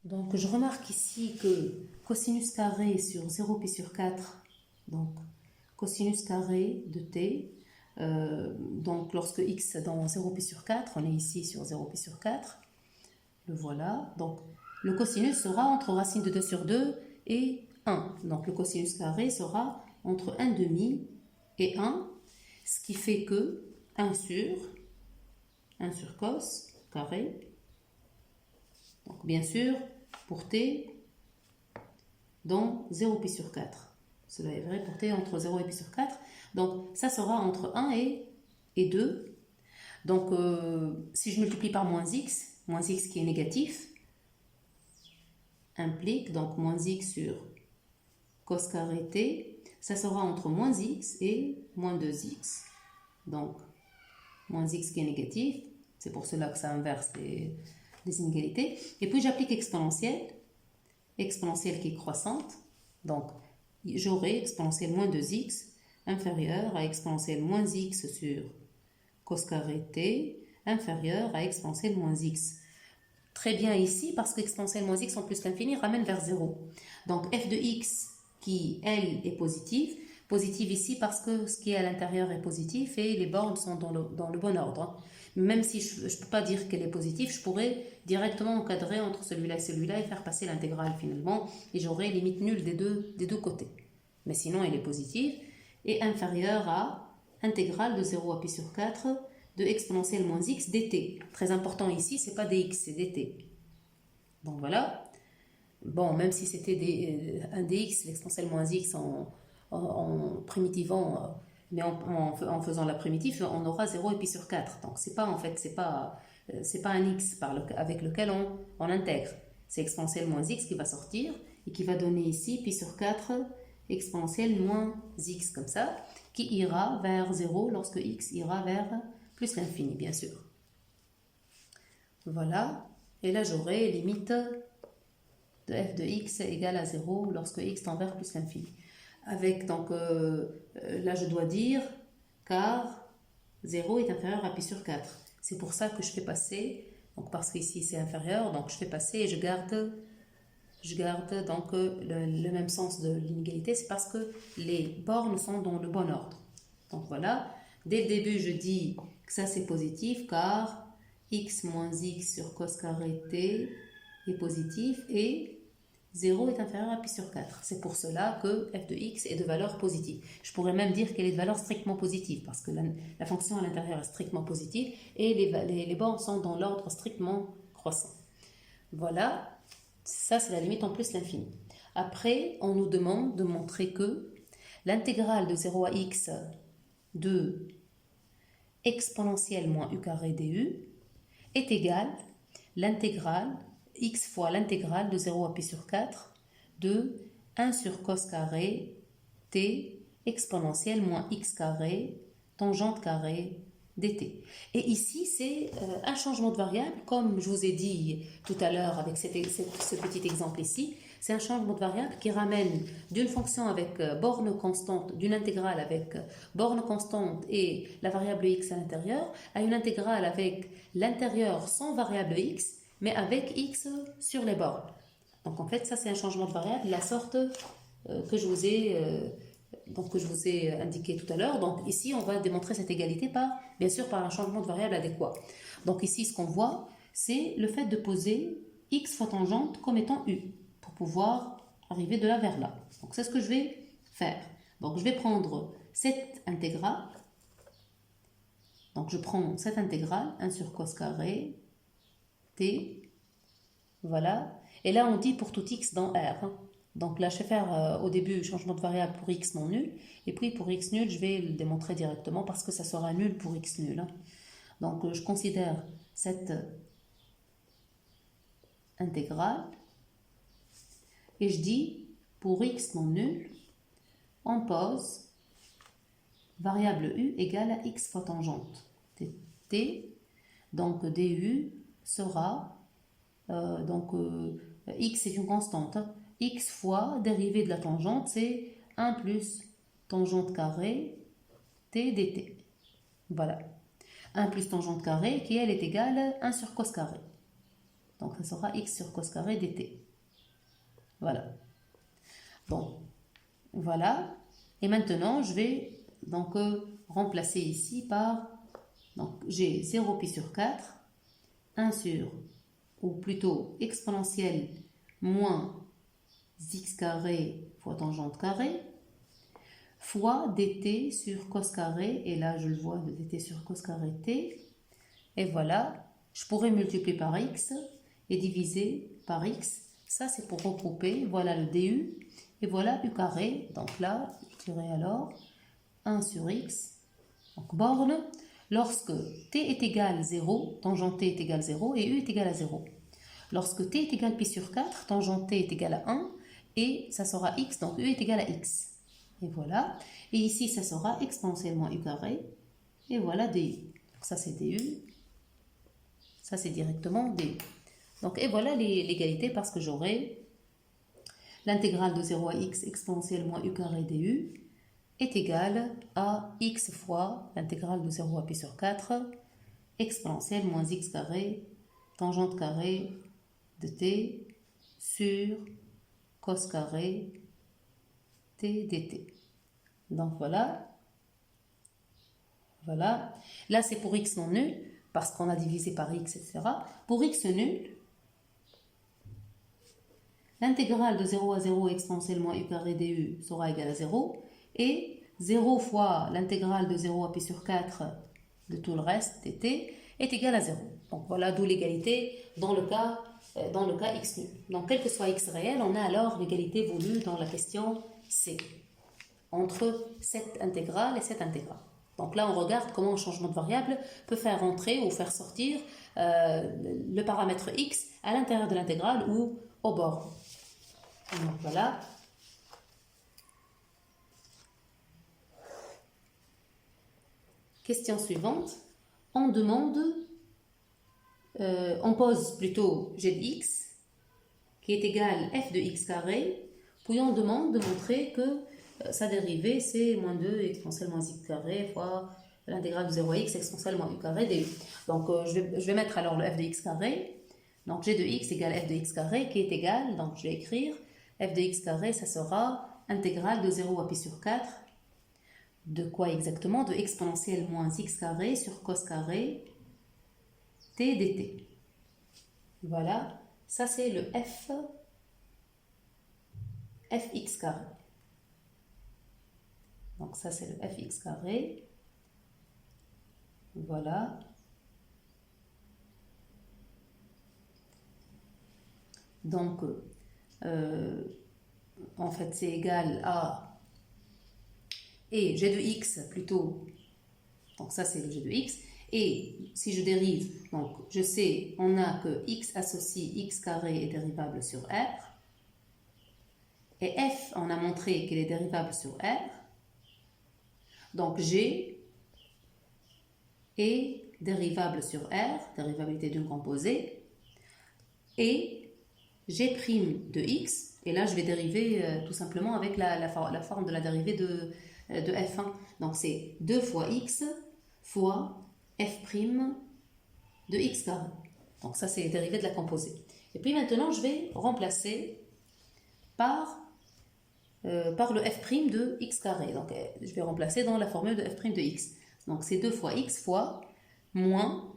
Donc je remarque ici que cosinus carré sur 0 pi sur 4, donc cosinus carré de t, donc lorsque x est dans 0 pi sur 4, on est ici sur 0 pi sur 4, le voilà, donc le cosinus sera entre racine de 2 sur 2 et 1, donc le cosinus carré sera entre 1 demi et 1, ce qui fait que 1 sur cos carré, donc bien sûr pour t dans 0 pi sur 4, cela est vrai pour t entre 0 et pi sur 4, donc ça sera entre 1 et 2, donc si je multiplie par moins x qui est négatif, implique donc moins x sur cos carré t, ça sera entre moins x et moins 2x. Donc, moins x qui est négatif, C'est pour cela que ça inverse les inégalités. Et puis j'applique exponentielle qui est croissante. Donc j'aurai exponentielle moins 2x inférieur à exponentielle moins x sur cos carré t inférieur à exponentielle moins x. Très bien ici, parce qu'exponentielle moins x en plus l'infini ramène vers 0. Donc f de x qui, elle, est positive ici parce que ce qui est à l'intérieur est positif et les bornes sont dans le bon ordre. Même si je ne peux pas dire qu'elle est positive, je pourrais directement encadrer entre celui-là et faire passer l'intégrale finalement, et j'aurai limite nulle des deux côtés. Mais sinon, elle est positive et inférieure à intégrale de 0 à pi sur 4 de exponentielle moins x dt. Très important ici, c'est pas dx, c'est dt. Donc voilà. Bon, même si c'était un dx, l'exponentielle moins x en primitivant, mais en faisant la primitive, on aura 0 et pi sur 4. Donc c'est pas un x avec lequel on intègre. C'est exponentielle moins x qui va sortir et qui va donner ici pi sur 4 exponentielle moins x comme ça, qui ira vers 0 lorsque x ira vers plus l'infini, bien sûr. Voilà. Et là, j'aurai limite de f de x égale à 0 lorsque x tend vers plus l'infini. Avec, donc, là, je dois dire car 0 est inférieur à pi sur 4. C'est pour ça que je fais passer, donc parce qu'ici c'est inférieur, donc je fais passer et je garde donc le même sens de l'inégalité, c'est parce que les bornes sont dans le bon ordre. Donc voilà, dès le début je dis que ça c'est positif car x moins x sur cos carré t est positif et 0 est inférieur à pi sur 4. C'est pour cela que f de x est de valeur positive. Je pourrais même dire qu'elle est de valeur strictement positive parce que la fonction à l'intérieur est strictement positive et les bornes sont dans l'ordre strictement croissant. Voilà. Ça, c'est la limite en plus l'infini. Après, on nous demande de montrer que l'intégrale de 0 à x de exponentielle moins u carré du est égale l'intégrale x fois l'intégrale de 0 à pi sur 4 de 1 sur cos carré t exponentielle moins x carré tangente carré dt. Et ici, c'est un changement de variable, comme je vous ai dit tout à l'heure avec ce petit exemple ici, c'est un changement de variable qui ramène d'une fonction avec borne constante, d'une intégrale avec borne constante et la variable x à l'intérieur, à une intégrale avec l'intérieur sans variable x, mais avec x sur les bornes. Donc en fait, ça c'est un changement de variable, la sorte que je vous ai indiqué tout à l'heure. Donc ici, on va démontrer cette égalité bien sûr par un changement de variable adéquat. Donc ici, ce qu'on voit, c'est le fait de poser x fois tangente comme étant u, pour pouvoir arriver de là vers là. Donc c'est ce que je vais faire. Donc je vais prendre cette intégrale. Donc je prends cette intégrale, 1 sur cos carré, t, voilà. Et là, on dit pour tout x dans R. Donc là, je vais faire au début changement de variable pour x non nul. Et puis pour x nul, je vais le démontrer directement parce que ça sera nul pour x nul. Donc je considère cette intégrale. Et je dis pour x non nul, on pose variable u égale à x fois tangente t. Donc du sera, x est une constante. X fois dérivée de la tangente, c'est 1 plus tangente carrée t dt. Voilà. 1 plus tangente carrée qui, elle, est égale à 1 sur cos carré. Donc, ça sera x sur cos carré dt. Voilà. Bon, voilà. Et maintenant, je vais donc remplacer ici par, donc j'ai 0 pi sur 4, 1 sur, ou plutôt exponentielle moins x carré fois tangente carré, fois dt sur cos carré, et là je le vois, de dt sur cos carré t, et voilà, je pourrais multiplier par x et diviser par x, ça c'est pour regrouper, voilà le du, et voilà u carré, donc là, je dirais alors 1 sur x, donc borne, lorsque t est égal à 0, tangente t est égal à 0, et u est égal à 0. Lorsque t est égal à pi sur 4, tangente t est égal à 1, et ça sera x, donc u est égal à x. Et voilà. Et ici, ça sera exponentiellement u carré. Et voilà du. Donc ça, c'est du. Ça, c'est directement du. Donc, et voilà l'égalité parce que j'aurai l'intégrale de 0 à x exponentielle moins u carré du est égale à x fois l'intégrale de 0 à pi sur 4 exponentielle moins x carré tangente carré de t sur cos carré t dt. Donc voilà. Voilà. Là, c'est pour x non nul, parce qu'on a divisé par x, etc. Pour x nul, l'intégrale de 0 à 0 exponentielle moins u carré du sera égale à 0. Et 0 fois l'intégrale de 0 à pi sur 4 de tout le reste, dt, est égal à 0. Donc voilà, d'où l'égalité dans le cas x nul. Donc quel que soit x réel, on a alors l'égalité voulue dans la question C, entre cette intégrale et cette intégrale. Donc là, on regarde comment un changement de variable peut faire entrer ou faire sortir le paramètre x à l'intérieur de l'intégrale ou au bord. Donc voilà. Question suivante. On pose plutôt g de x qui est égal f de x carré, puis on demande de montrer que sa dérivée c'est moins 2 exponentielle moins x carré fois l'intégrale de 0 à x exponentielle moins u carré du. Donc je vais mettre alors le f de x carré. Donc g de x égale f de x carré qui est égal, donc je vais écrire f de x carré, ça sera intégrale de 0 à pi sur 4 de quoi exactement? De exponentielle moins x carré sur cos carré t dt. Voilà, ça c'est le fx carré. Donc ça c'est le fx carré. Voilà. Donc, en fait, c'est égal à... Et g de x plutôt. Donc ça c'est le g de x. Et si je dérive, donc je sais, on a que x associe x carré est dérivable sur r. Et f, on a montré qu'il est dérivable sur r. Donc g est dérivable sur r, dérivabilité d'une composée. Et g' de x, et là je vais dériver tout simplement avec la forme de la dérivée de f1. Donc c'est 2 fois x fois f' de x carré. Donc ça c'est dérivé de la composée. Et puis maintenant je vais remplacer par le f' de x carré. Donc je vais remplacer dans la formule de f' de x. Donc c'est 2 fois x fois moins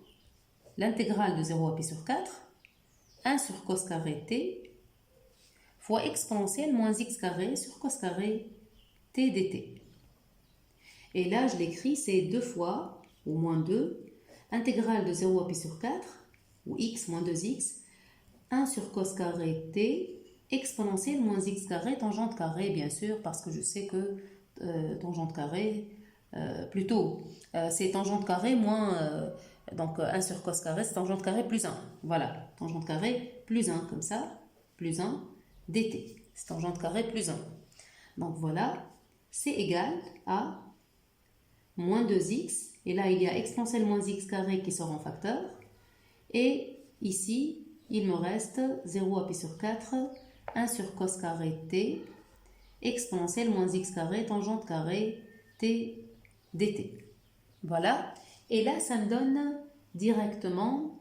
l'intégrale de 0 à pi sur 4, 1 sur cos carré t, fois exponentielle moins x carré sur cos carré t dt. Et là, je l'écris, c'est 2 fois, ou moins 2, intégrale de 0 à pi sur 4, ou x moins 2x, 1 sur cos carré t, exponentielle moins x carré, tangente carré, bien sûr, parce que je sais que tangente carré, c'est tangente carré moins, donc 1 sur cos carré, c'est tangente carré plus 1. Voilà, tangente carré plus 1, comme ça, plus 1, dt. C'est tangente carré plus 1. Donc voilà, c'est égal à moins 2x, et là il y a exponentielle moins x carré qui sort en facteur, et ici il me reste 0 à pi sur 4, 1 sur cos carré t, exponentielle moins x carré, tangente carré t dt. Voilà, et là ça me donne directement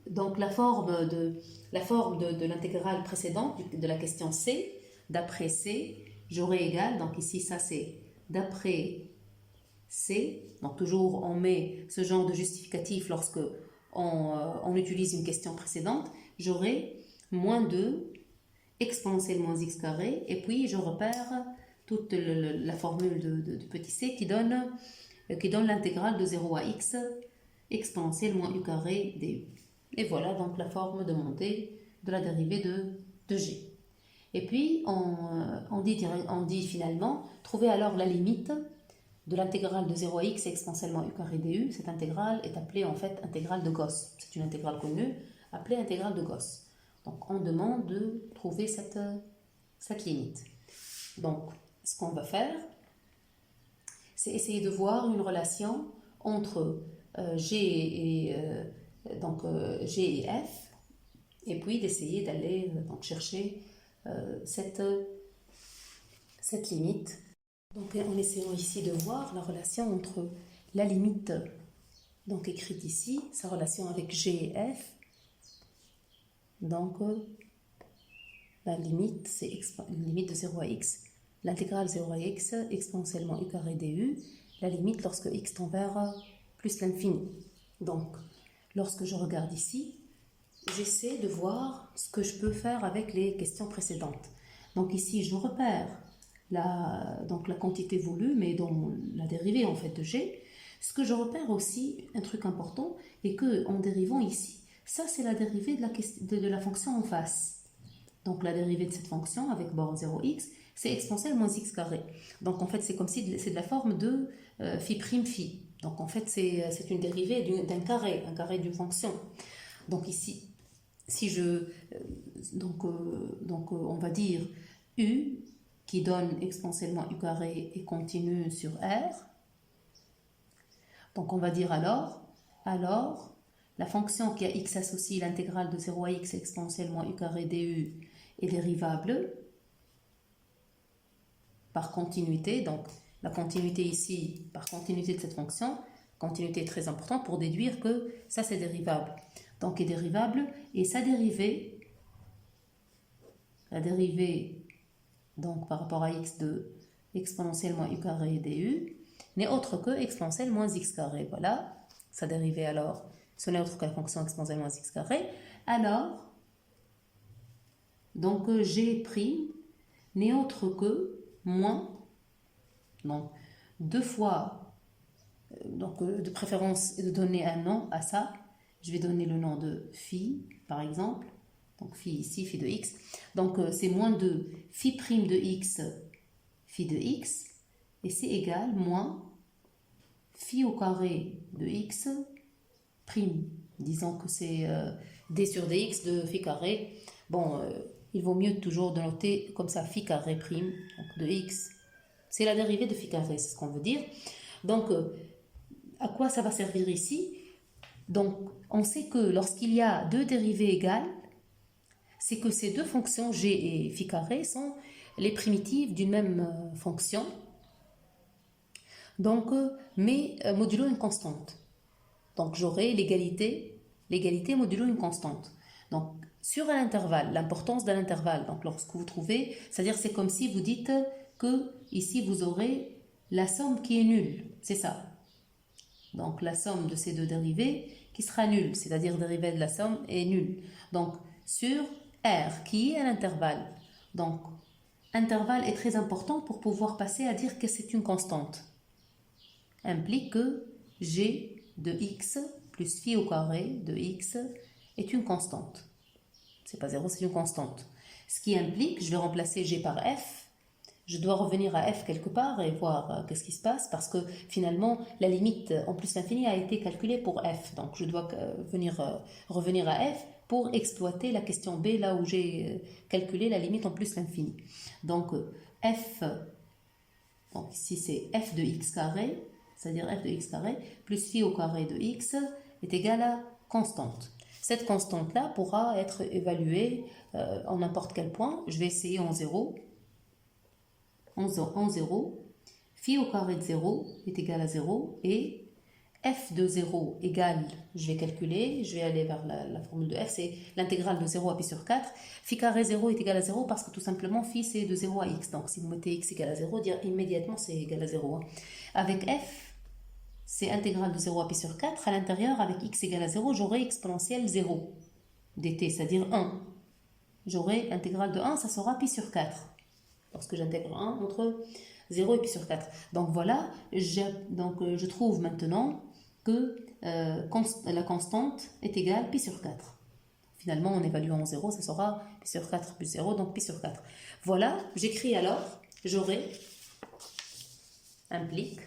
donc la forme de l'intégrale précédente de la question C. D'après C, j'aurai égal, donc ici ça c'est d'après C, donc toujours on met ce genre de justificatif lorsque on utilise une question précédente, j'aurai moins 2 exponentielle moins x carré, et puis je repère toute la formule de petit c qui donne l'intégrale de 0 à x exponentielle moins u carré du. Et voilà donc la forme demandée de la dérivée de g. Et puis on dit finalement, trouver alors la limite de l'intégrale de 0 à x exponentielle moins u carré du. Cette intégrale est appelée en fait intégrale de Gauss. C'est une intégrale connue appelée intégrale de Gauss. Donc on demande de trouver cette limite. Donc ce qu'on va faire, c'est essayer de voir une relation entre g donc G et F, et puis d'essayer d'aller donc chercher cette limite. Donc en essayant ici de voir la relation entre la limite donc écrite ici, sa relation avec G et F. Donc la limite, c'est une limite de 0 à x, l'intégrale 0 à x exponentiellement u carré du, la limite lorsque x tend vers plus l'infini. Donc lorsque je regarde ici, j'essaie de voir ce que je peux faire avec les questions précédentes. Donc ici, je repère donc la quantité voulue, mais dans la dérivée en fait de g. Ce que je repère aussi, un truc important, est qu'en dérivant ici, ça c'est la dérivée de la fonction en face. Donc la dérivée de cette fonction avec borne 0x, c'est exponentielle moins x carré. Donc en fait, c'est comme si c'est de la forme de phi prime phi. Donc en fait, c'est une dérivée d'un carré, un carré d'une fonction. Donc ici, si je on va dire u qui donne exponentiellement u carré et continue sur r. Donc on va dire alors la fonction qui a x associé l'intégrale de 0 à x exponentiellement u carré du est dérivable par continuité. Donc la continuité ici par continuité de cette fonction, continuité très importante pour déduire que ça c'est dérivable. Donc est dérivable et sa dérivée, la dérivée donc par rapport à x de exponentiellement u carré du n'est autre que exponentielle moins x carré. Voilà, sa dérivée alors, ce n'est autre que la fonction exponentielle moins x carré. Alors, donc g' n'est autre que moins, donc deux fois, donc de préférence de donner un nom à ça. Je vais donner le nom de phi, par exemple. Donc phi ici, phi de x. Donc c'est moins de phi prime de x, phi de x. Et c'est égal moins phi au carré de x prime. Disons que c'est d sur dx de phi carré. Bon, il vaut mieux toujours de noter comme ça phi carré prime, donc de x. C'est la dérivée de phi carré, c'est ce qu'on veut dire. Donc, à quoi ça va servir ici? Donc, on sait que lorsqu'il y a deux dérivées égales, c'est que ces deux fonctions g et phi carré sont les primitives d'une même fonction. Donc, mais modulo une constante. Donc, j'aurai l'égalité modulo une constante. Donc, sur un intervalle, l'importance d'un intervalle, donc lorsque vous trouvez, c'est-à-dire c'est comme si vous dites que ici vous aurez la somme qui est nulle, c'est ça. Donc, la somme de ces deux dérivées qui sera nulle, c'est-à-dire dérivée de la somme est nulle. Donc, sur R, qui est un intervalle. Donc, intervalle est très important pour pouvoir passer à dire que c'est une constante. Implique que g de x plus phi au carré de x est une constante. C'est pas 0, c'est une constante. Ce qui implique, je vais remplacer g par f. Je dois revenir à f quelque part et voir qu'est-ce qui se passe parce que finalement, la limite en plus l'infini a été calculée pour f. Donc, je dois revenir à f pour exploiter la question b là où j'ai calculé la limite en plus l'infini. Donc, f, donc ici c'est f de x carré, c'est-à-dire f de x carré, plus phi au carré de x est égal à constante. Cette constante-là pourra être évaluée en n'importe quel point. Je vais essayer en 0. En 0, phi au carré de 0 est égal à 0 et f de 0 égale, je vais calculer, je vais aller vers la formule de f, c'est l'intégrale de 0 à pi sur 4. Phi carré 0 est égal à 0 parce que tout simplement phi c'est de 0 à x. Donc si vous mettez x égale à 0, dire immédiatement c'est égal à 0. Avec f, c'est intégrale de 0 à pi sur 4. À l'intérieur, avec x égale à 0, j'aurai exponentielle 0 dt, c'est-à-dire 1. J'aurai intégrale de 1, ça sera pi sur 4. Lorsque j'intègre 1 entre 0 et pi sur 4. Donc voilà, je trouve maintenant que la constante est égale pi sur 4. Finalement, en évaluant en 0, ça sera pi sur 4 plus 0, donc pi sur 4. Voilà, j'écris alors, j'aurai, implique,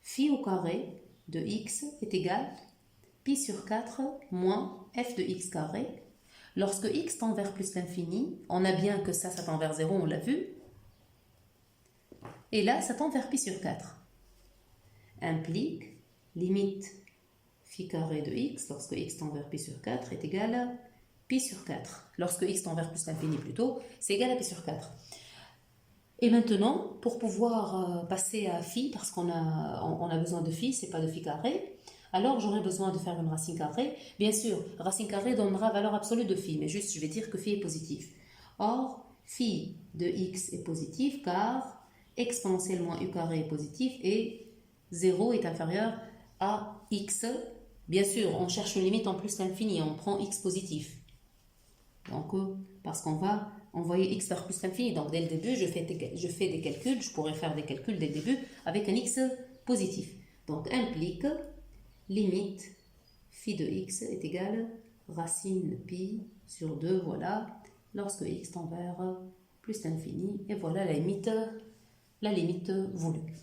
phi au carré de x est égal pi sur 4 moins f de x carré. Lorsque x tend vers plus l'infini, on a bien que ça tend vers 0, on l'a vu. Et là, ça tend vers pi sur 4. Implique limite phi carré de x, lorsque x tend vers pi sur 4, est égal à pi sur 4. Lorsque x tend vers plus l'infini plutôt, c'est égal à pi sur 4. Et maintenant, pour pouvoir passer à phi, parce qu'on a besoin de phi, c'est pas de phi carré, alors j'aurai besoin de faire une racine carrée. Bien sûr, racine carrée donnera valeur absolue de phi, mais juste je vais dire que phi est positif. Or, phi de x est positif car exponentielle moins u carré est positif et 0 est inférieur à x. Bien sûr, on cherche une limite en plus l'infini, on prend x positif. Donc, parce qu'on va envoyer x vers plus l'infini. Donc, dès le début, je fais des calculs, je pourrais faire des calculs dès le début avec un x positif. Donc, implique limite phi de x est égale racine pi sur 2, voilà, lorsque x tend vers plus l'infini. Et voilà la limite voulue.